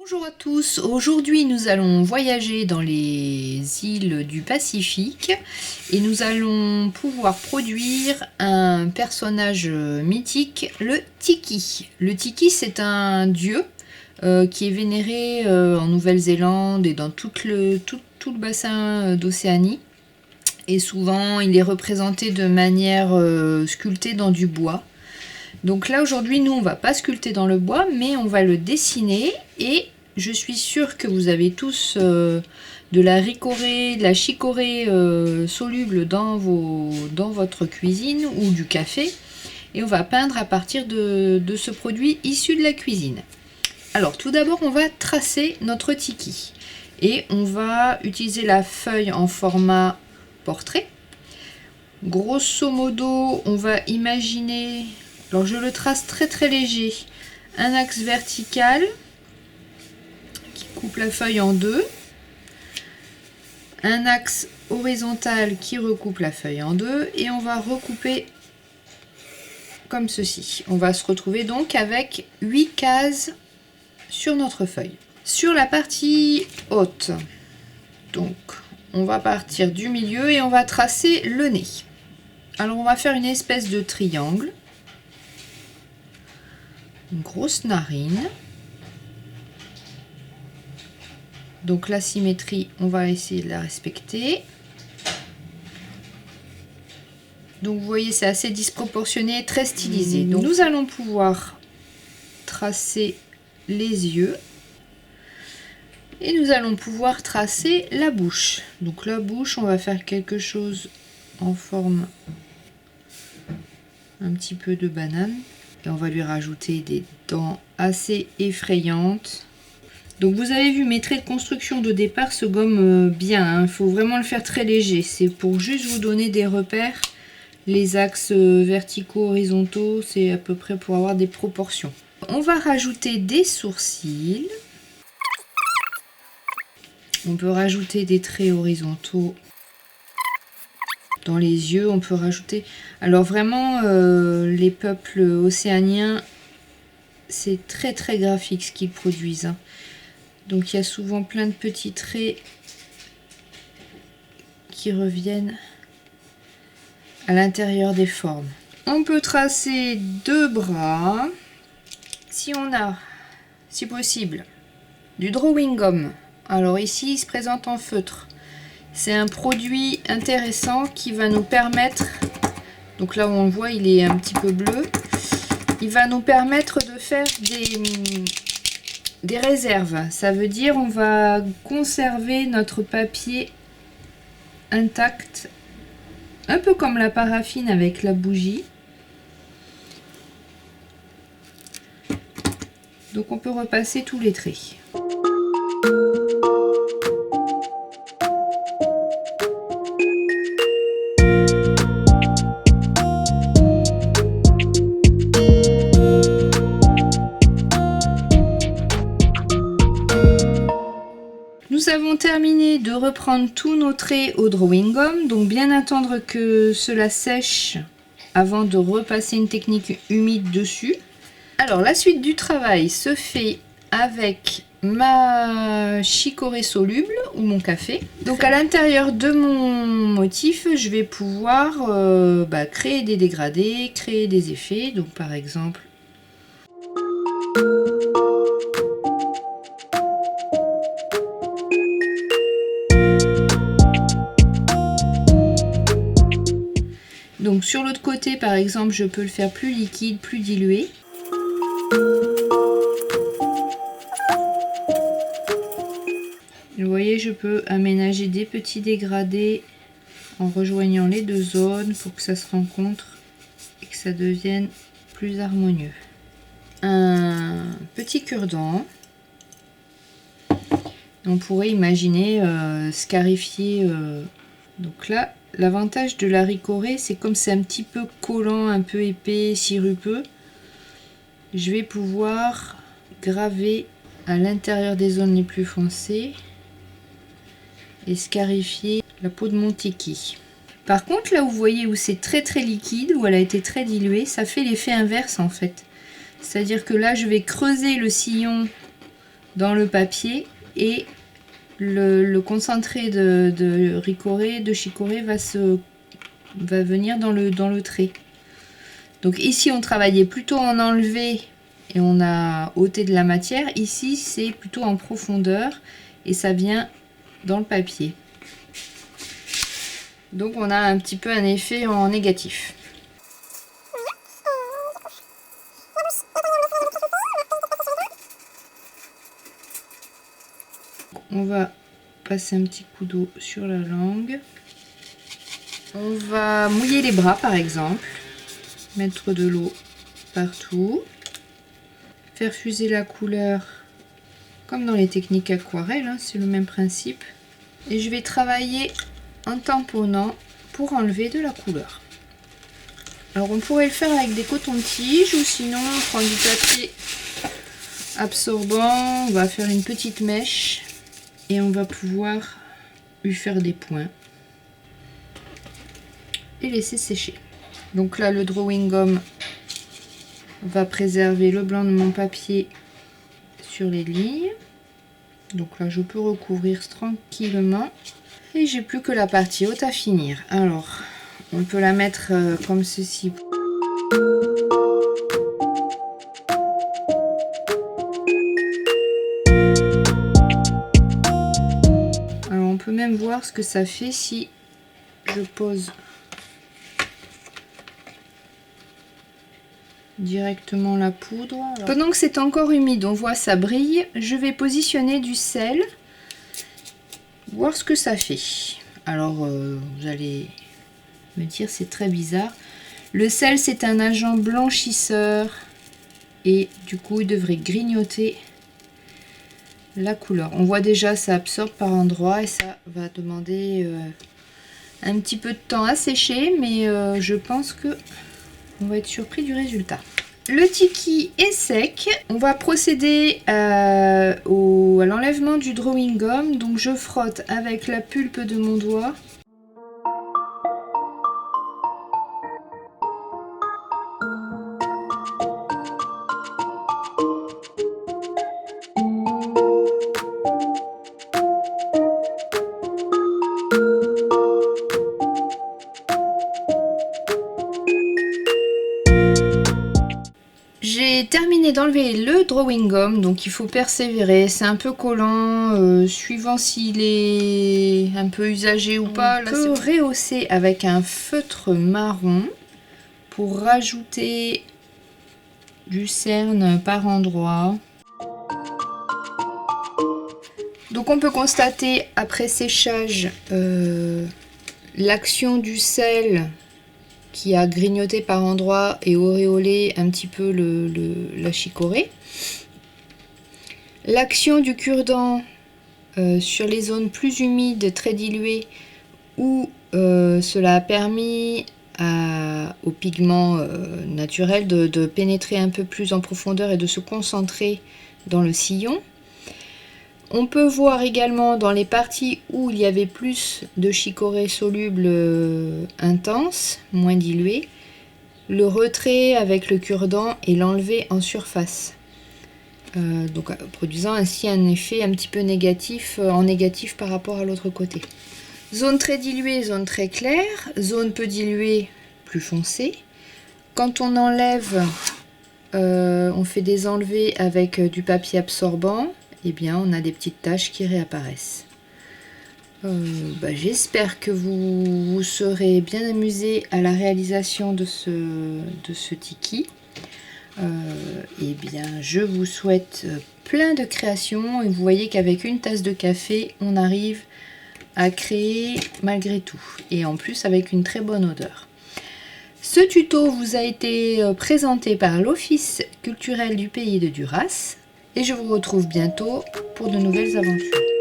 Bonjour à tous, aujourd'hui nous allons voyager dans les îles du Pacifique et nous allons pouvoir produire un personnage mythique, le Tiki. Le Tiki, c'est un dieu qui est vénéré en Nouvelle-Zélande et dans tout le bassin d'Océanie. Et souvent il est représenté de manière sculptée dans du bois. Donc là aujourd'hui nous on va pas sculpter dans le bois mais on va le dessiner et je suis sûre que vous avez tous de la ricorée, de la chicorée soluble dans votre cuisine ou du café et on va peindre à partir de ce produit issu de la cuisine. Alors tout d'abord on va tracer notre tiki et on va utiliser la feuille en format portrait. Grosso modo on va imaginer, alors je le trace très léger, un axe vertical qui coupe la feuille en deux, un axe horizontal qui recoupe la feuille en deux et on va recouper comme ceci. On va se retrouver donc avec 8 cases sur notre feuille. Sur la partie haute, donc on va partir du milieu et on va tracer le nez. Alors on va faire une espèce de triangle, une grosse narine. Donc la symétrie, on va essayer de la respecter. Donc vous voyez, c'est assez disproportionné, très stylisé. Donc nous allons pouvoir tracer les yeux. Et nous allons pouvoir tracer la bouche. Donc la bouche, on va faire quelque chose en forme un petit peu de banane. Et on va lui rajouter des dents assez effrayantes. Donc vous avez vu, mes traits de construction de départ se gomment bien. Il faut vraiment le faire très léger. C'est pour juste vous donner des repères. Les axes verticaux, horizontaux, c'est à peu près pour avoir des proportions. On va rajouter des sourcils. On peut rajouter des traits horizontaux dans les yeux. On peut rajouter... Alors vraiment, les peuples océaniens, c'est très graphique ce qu'ils produisent. Donc il y a souvent plein de petits traits qui reviennent à l'intérieur des formes. On peut tracer deux bras. Si on a, si possible, du drawing gum. Alors ici, il se présente en feutre. C'est un produit intéressant qui va nous permettre, donc là où on le voit, il est un petit peu bleu, il va nous permettre de faire des réserves. Ça veut dire on va conserver notre papier intact, un peu comme la paraffine avec la bougie. Donc on peut repasser tous les traits. Nous avons terminé de reprendre tous nos traits au drawing gum, donc bien attendre que cela sèche avant de repasser une technique humide dessus. Alors la suite du travail se fait avec ma chicorée soluble ou mon café. Donc à l'intérieur de mon motif, je vais pouvoir créer des dégradés, créer des effets. Donc par exemple... Donc sur l'autre côté, par exemple, je peux le faire plus liquide, plus dilué. Vous voyez, je peux aménager des petits dégradés en rejoignant les deux zones pour que ça se rencontre et que ça devienne plus harmonieux. Un petit cure-dent. On pourrait imaginer scarifier. Donc là, l'avantage de la ricorée, c'est comme c'est un petit peu collant, un peu épais, sirupeux, je vais pouvoir graver à l'intérieur des zones les plus foncées et scarifier la peau de mon tiki. Par contre, là où vous voyez où c'est très liquide, où elle a été très diluée, ça fait l'effet inverse en fait. C'est-à-dire que là, je vais creuser le sillon dans le papier et le concentré de chicorée va venir dans le trait. Donc ici on travaillait plutôt en enlevé et on a ôté de la matière. Ici c'est plutôt en profondeur et ça vient dans le papier. Donc on a un petit peu un effet en négatif. On va passer un petit coup d'eau sur la langue. On va mouiller les bras par exemple. Mettre de l'eau partout. Faire fuser la couleur comme dans les techniques aquarelles, hein, c'est le même principe. Et je vais travailler en tamponnant pour enlever de la couleur. Alors on pourrait le faire avec des cotons-tiges ou sinon on prend du papier absorbant, on va faire une petite mèche et on va pouvoir lui faire des points et laisser sécher. Donc là le drawing gum va préserver le blanc de mon papier sur les lignes. Donc là je peux recouvrir tranquillement et j'ai plus que la partie haute à finir. Alors on peut la mettre comme ceci. Alors on peut même voir ce que ça fait si je pose directement la poudre. Alors, pendant que c'est encore humide, on voit ça brille, je vais positionner du sel, voir ce que ça fait. Alors vous allez me dire c'est très bizarre. Le sel c'est un agent blanchisseur et du coup il devrait grignoter la couleur. On voit déjà ça absorbe par endroits et ça va demander un petit peu de temps à sécher, mais je pense que on va être surpris du résultat. Le tiki est sec. On va procéder à l'enlèvement du drawing gum. Donc je frotte avec la pulpe de mon doigt. J'ai terminé d'enlever le drawing gum, donc il faut persévérer, c'est un peu collant, suivant s'il est un peu usagé ou pas. Là, on peut rehausser avec un feutre marron pour rajouter du cerne par endroit. Donc on peut constater après séchage l'action du sel qui a grignoté par endroits et auréolé un petit peu la chicorée. L'action du cure-dent sur les zones plus humides, très diluées, où cela a permis au pigment naturel de pénétrer un peu plus en profondeur et de se concentrer dans le sillon. On peut voir également dans les parties où il y avait plus de chicorée soluble intense, moins diluée, le retrait avec le cure-dent et l'enlever en surface. Donc produisant ainsi un effet un petit peu négatif, en négatif par rapport à l'autre côté. Zone très diluée, zone très claire, zone peu diluée, plus foncée. Quand on enlève, on fait des enlevés avec du papier absorbant, et bien on a des petites taches qui réapparaissent. J'espère que vous serez bien amusés à la réalisation de ce tiki. Et bien je vous souhaite plein de créations et vous voyez qu'avec une tasse de café on arrive à créer malgré tout et en plus avec une très bonne odeur. Ce tuto vous a été présenté par l'Office culturel du pays de Duras et je vous retrouve bientôt pour de nouvelles aventures.